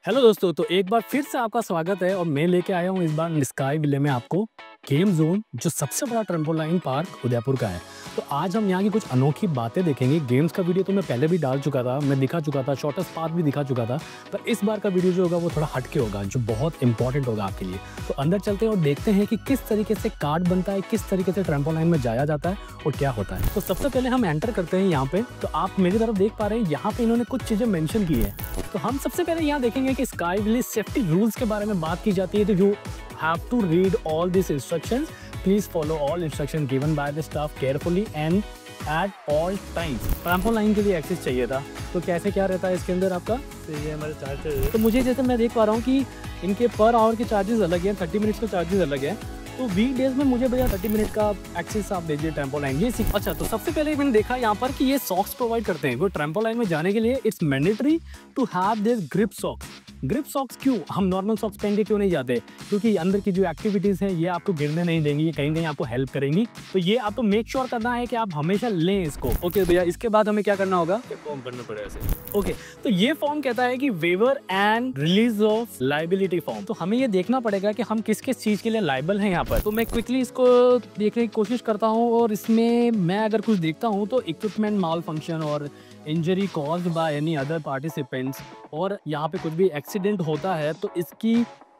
Hello दोस्तों, तो एक बार फिर से आपका स्वागत है और मैं लेके आया हूँ इस बार स्काई विले में आपको गेम जोन, जो सबसे बड़ा ट्रम्पोलाइन पार्क उदयपुर का है। तो आज हम यहाँ की कुछ अनोखी बातें देखेंगे। गेम्स का वीडियो तो मैं पहले भी डाल चुका था, मैं दिखा चुका था, शॉर्टेस्ट पाथ भी दिखा चुका था, पर इस बार का वीडियो जो होगा वो थोड़ा हटके होगा, जो बहुत इंपॉर्टेंट होगा आपके लिए। तो अंदर चलते हैं और देखते हैं कि किस तरीके से कार्ड बनता है, किस तरीके से ट्रम्पोलाइन में जाया जाता है और क्या होता है। तो सबसे पहले हम एंटर करते हैं यहाँ पे। तो आप मेरी तरफ देख पा रहे हैं, यहाँ पे इन्होंने कुछ चीजें मेंशन की है। तो हम सबसे पहले यहाँ देखेंगे कि स्काई विले सेफ्टी रूल्स के बारे में बात की जाती है। तो you have to read all this instructions, please follow all instruction given by the staff carefully and at all times. Trampoline के लिए एक्सेस चाहिए था, तो कैसे क्या रहता है इसके अंदर आपका? तो ये हमारे चार्जर है। तो मुझे जैसे मैं देख पा रहा हूँ कि इनके पर आवर के चार्जेस अलग हैं, 30 मिनट्स के चार्जेस अलग है। तो वीक डेज में मुझे भैया 30 मिनट का एक्सेस आप दीजिए ट्रैम्पोलाइन ये। अच्छा, तो सबसे पहले मैंने देखा यहाँ पर कि ये सॉक्स प्रोवाइड करते हैं। वो ट्रैम्पोलाइन में जाने के लिए it's mandatory to have this grip socks. Grip socks क्यों? हम नॉर्मल सॉक्स पहन के क्यों नहीं जाते? क्योंकि अंदर की जो एक्टिविटीज़ हैं ये आपको गिरने नहीं देंगी, ये कहीं कहीं आपको हेल्प करेंगी। तो ये आपको मेक श्योर करना है कि आप हमेशा लें इसको। ओके भैया, इसके बाद हमें क्या करना होगा? फॉर्म भरना पड़ेगा ऐसे। ओके, तो ये फॉर्म कहता है कि waiver and release of liability form. तो हमें ये देखना पड़ेगा कि हम किस किस चीज़ के लिए लाइबल हैं यहाँ पर। तो मैं क्विकली इसको देखने की कोशिश करता हूँ और इसमें मैं अगर कुछ देखता हूँ तो इक्विपमेंट माल फंक्शन और injury caused by any other participants, और यहाँ पे कुछ भी एक्सीडेंट होता है तो इसकी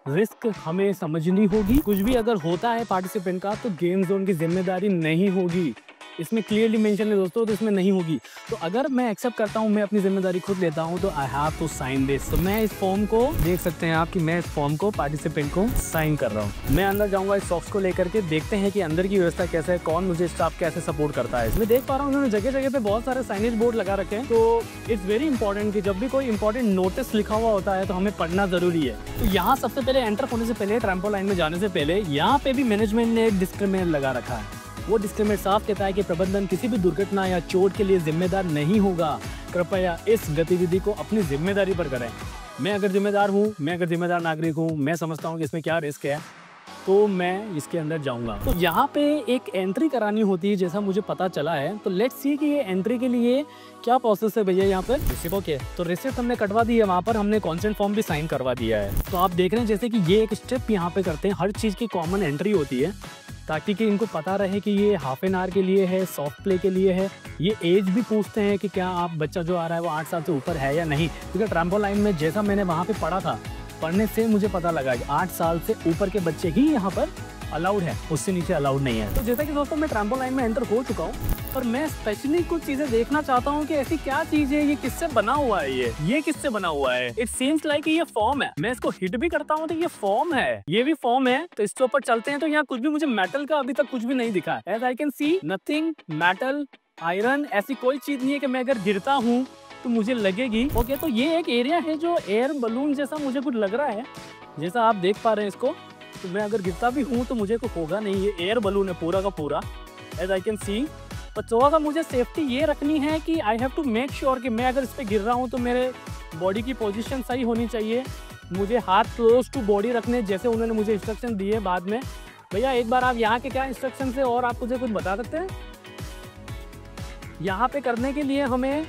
रिस्क हमें समझनी होगी। कुछ भी अगर होता है पार्टिसिपेंट का तो गेम जोन की जिम्मेदारी नहीं होगी। इसमें क्लियरली मेंशन है दोस्तों, तो इसमें नहीं होगी। तो अगर मैं एक्सेप्ट करता हूँ, मैं अपनी जिम्मेदारी खुद लेता हूँ, तो I have to sign this. तो मैं इस फॉर्म को देख सकते हैं आप कि मैं इस फॉर्म को पार्टिसिपेंट को साइन कर रहा हूँ। मैं अंदर जाऊंगा इस सॉक्स को लेकर के, देखते हैं कि अंदर की व्यवस्था कैसे है, कौन मुझे स्टाफ कैसे सपोर्ट करता है। मैं देख पा रहा हूँ उन्होंने जगह जगह पे बहुत सारे साइनेज बोर्ड लगा रखे हैं। तो इट्स वेरी इंपॉर्टेंट कि जब भी कोई इंपॉर्टेंट नोटिस लिखा हुआ होता है तो हमें पढ़ना जरूरी है। तो यहाँ सबसे पहले एंटर होने से पहले, ट्रैम्पोलाइन में जाने से पहले, यहाँ पे भी मैनेजमेंट ने एक डिस्क्रिमिनेट लगा रखा है। वो डिस्क्रिमिनेट साफ कहता है कि प्रबंधन किसी भी दुर्घटना या चोट के लिए जिम्मेदार नहीं होगा। कृपया इस गतिविधि को अपनी जिम्मेदारी पर करें। मैं अगर जिम्मेदार हूँ, मैं अगर जिम्मेदार नागरिक हूँ, मैं समझता हूँ कि इसमें क्या रिस्क है, तो मैं इसके अंदर जाऊंगा। तो यहाँ पे एक एंट्री करानी होती है जैसा मुझे पता चला है। तो लेट्स सी कि ये एंट्री के लिए क्या प्रोसेस है भैया यहाँ पर। रिसिप्ट, ओके, तो रिसिप्ट हमने कटवा दी है, वहाँ पर हमने कॉन्सेंट फॉर्म भी साइन करवा दिया है। तो आप देख रहे हैं जैसे कि ये एक स्टेप यहाँ पे करते हैं, हर चीज़ की कॉमन एंट्री होती है ताकि कि इनको पता रहे कि ये हाफ एन आवर के लिए है, सॉफ्ट प्ले के लिए है। ये एज भी पूछते हैं कि क्या आप बच्चा जो आ रहा है वो 8 साल से ऊपर है या नहीं, क्योंकि ट्रैम्पोलाइन में जैसा मैंने वहाँ पे पढ़ा था, पढ़ने से मुझे पता लगा कि 8 साल से ऊपर के बच्चे ही यहाँ पर अलाउड है, उससे नीचे अलाउड नहीं है। तो जैसा कि दोस्तों मैं ट्रैम्पोलाइन में एंटर हो चुका हूँ, पर मैं स्पेशली कुछ चीजें देखना चाहता हूँ कि ऐसी क्या चीज है, ये किससे बना हुआ है, ये किससे बना हुआ है। इट सीम्स लाइक ये फॉर्म है। मैं इसको हिट भी करता हूँ तो ये फॉर्म है, ये भी फॉर्म है। तो इसके ऊपर चलते हैं। तो यहाँ कुछ भी मुझे मेटल का अभी तक कुछ भी नहीं दिखा है। As I can see nothing metal, iron, ऐसी कोई चीज नहीं है कि मैं अगर गिरता हूँ तो मुझे लगेगी। ओके, तो ये एक एरिया है जो एयर बलून जैसा मुझे कुछ लग रहा है, जैसा आप देख पा रहे हैं इसको। तो मैं अगर गिरता भी हूँ तो मुझे कुछ होगा नहीं, ये एयर बलून है पूरा का पूरा, एज आई कैन सी। पर थोड़ा सा मुझे सेफ्टी ये रखनी है कि I have to make sure कि मैं अगर इस पर गिर रहा हूँ तो मेरे बॉडी की पोजीशन सही होनी चाहिए। मुझे हाथ क्लोज टू बॉडी रखने, जैसे उन्होंने मुझे इंस्ट्रक्शन दिए बाद में। भैया एक बार आप यहाँ के क्या इंस्ट्रक्शन है और आप मुझे कुछ बता सकते हैं? यहाँ पे करने के लिए हमें,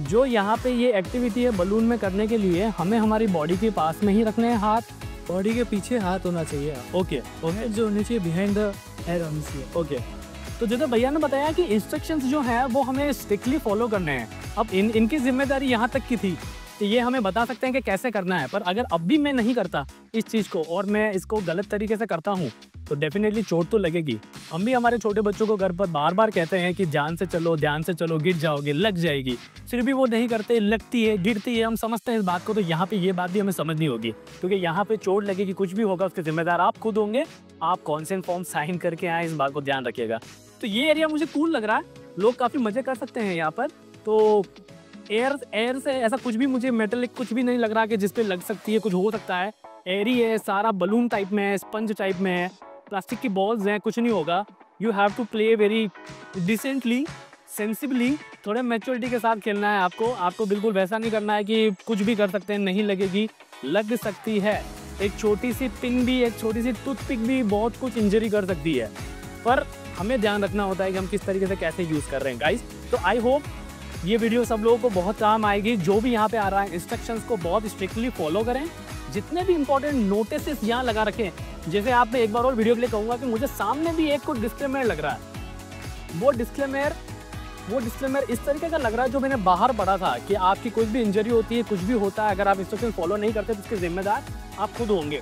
जो यहाँ पे ये एक्टिविटी है बलून में करने के लिए, हमें हमारी बॉडी के पास में ही रखने हैं हाथ, बॉडी के पीछे हाथ होना चाहिए। ओके ओके, जो नीचे बिहाइंड द हेड होनी चाहिए। ओके। तो जैसे भैया ने बताया कि इंस्ट्रक्शंस जो हैं वो हमें स्ट्रिक्टली फॉलो करने हैं। अब इनकी जिम्मेदारी यहाँ तक की थी तो ये हमें बता सकते हैं कि कैसे करना है। पर अगर अब भी मैं नहीं करता इस चीज़ को और मैं इसको गलत तरीके से करता हूँ तो डेफिनेटली चोट तो लगेगी। हम भी हमारे छोटे बच्चों को घर पर बार बार कहते हैं कि जान से चलो, ध्यान से चलो, गिर जाओगे, लग जाएगी, फिर भी वो नहीं करते, लगती है, गिरती है। हम समझते हैं इस बात को। तो यहाँ पे ये बात भी हमें समझनी होगी, क्योंकि यहाँ पे चोट लगेगी, कुछ भी होगा उसके जिम्मेदार आप खुद होंगे। आप कॉन्सेंट फॉर्म साइन करके आए, इस बात को ध्यान रखिएगा। तो ये एरिया मुझे कूल लग रहा है, लोग काफ़ी मजे कर सकते हैं यहाँ पर। तो एयर से ऐसा कुछ भी मुझे मेटलिक कुछ भी नहीं लग रहा कि जिसपे लग सकती है, कुछ हो सकता है। एयरी है, सारा बलून टाइप में है, स्पंज टाइप में है, प्लास्टिक की बॉल्स हैं, कुछ नहीं होगा। You have to play very decently, sensibly, थोड़े मैच्योरिटी के साथ खेलना है आपको। आपको बिल्कुल वैसा नहीं करना है कि कुछ भी कर सकते हैं, नहीं लगेगी, लग सकती है। एक छोटी सी पिन भी, एक छोटी सी टूथपिक भी बहुत कुछ इंजरी कर सकती है। पर हमें ध्यान रखना होता है कि हम किस तरीके से कैसे यूज़ कर रहे हैं गाइस। तो आई होप ये वीडियो सब लोगों को बहुत काम आएगी। जो भी यहाँ पे आ रहा है इंस्ट्रक्शंस को बहुत स्ट्रिक्टली फॉलो करें। जितने भी इंपॉर्टेंट नोटिस यहाँ लगा रखें, जैसे आप मैं एक बार और वीडियो के लिए कहूँगा कि मुझे सामने भी एक कुछ डिस्क्लेमर लग रहा है। वो डिस्क्लेमर इस तरीके का लग रहा है जो मैंने बाहर पढ़ा था कि आपकी कुछ भी इंजरी होती है, कुछ भी होता है, अगर आप इंस्ट्रक्शन फॉलो नहीं करते तो उसके जिम्मेदार आप खुद होंगे।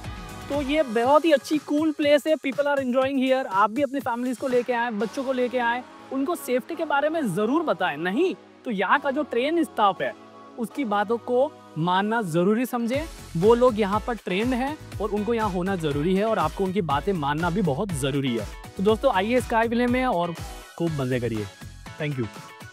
तो ये बहुत ही अच्छी कूल प्लेस है। People are enjoying here. आप भी अपनी फैमिलीज को लेके आए, बच्चों को लेके आए, उनको सेफ्टी के बारे में ज़रूर बताएं। नहीं तो यहाँ का जो ट्रेन स्टाफ है उसकी बातों को मानना ज़रूरी समझें। वो लोग यहाँ पर ट्रेंड हैं और उनको यहाँ होना ज़रूरी है और आपको उनकी बातें मानना भी बहुत ज़रूरी है। तो दोस्तों आइए स्काई विले में और खूब मज़े करिए। Thank you.